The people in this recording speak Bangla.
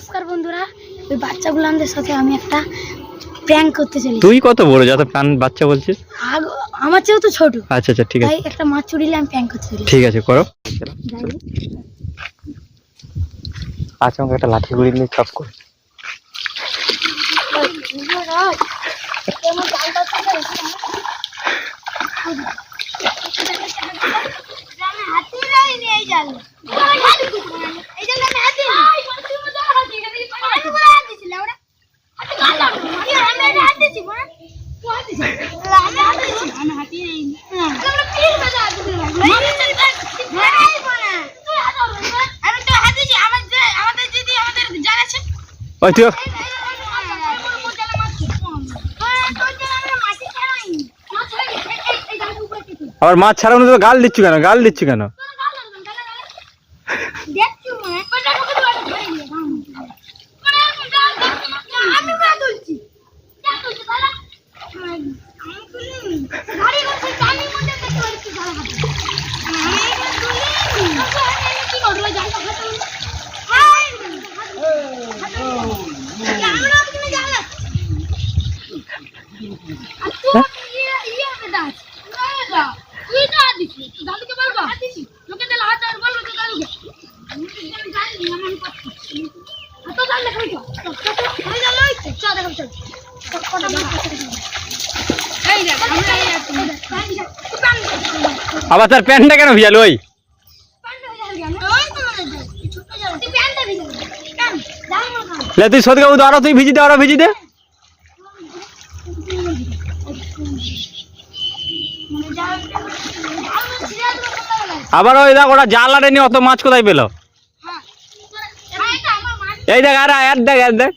নমস্কার বন্ধুরা, ওই বাচ্চাগুলোদের সাথে আমি একটা প্র্যাঙ্ক করতে চলি। তুই কত বড় যত প্রাণ বাচ্চা বলছিস? আমার চেয়েও তো ছোট। আচ্ছা আচ্ছা ঠিক আছে, তাই একটা মাছ চুরিলে আমি প্র্যাঙ্ক করতে চলি। ঠিক আছে করো। আচ্ছা আমাকে একটা লাঠি গুড়ি নিয়ে চপ কর। ওই তুই আবার মাছ ছাড়ানো তো গাল দিচ্ছ কেন? গাল দিচ্ছ কেন? আবার তার প্যান্টটা কেন ভিজালো? ওই তুই সত্যি কাকু আরো তুই ভিজি দে, আরো ভিজি দে। আবার ওই দেখ ওরা জাল আরে নিয়ে অত মাছ কোথায় পেলো? এই দেখ আর দেখ আর দেখ।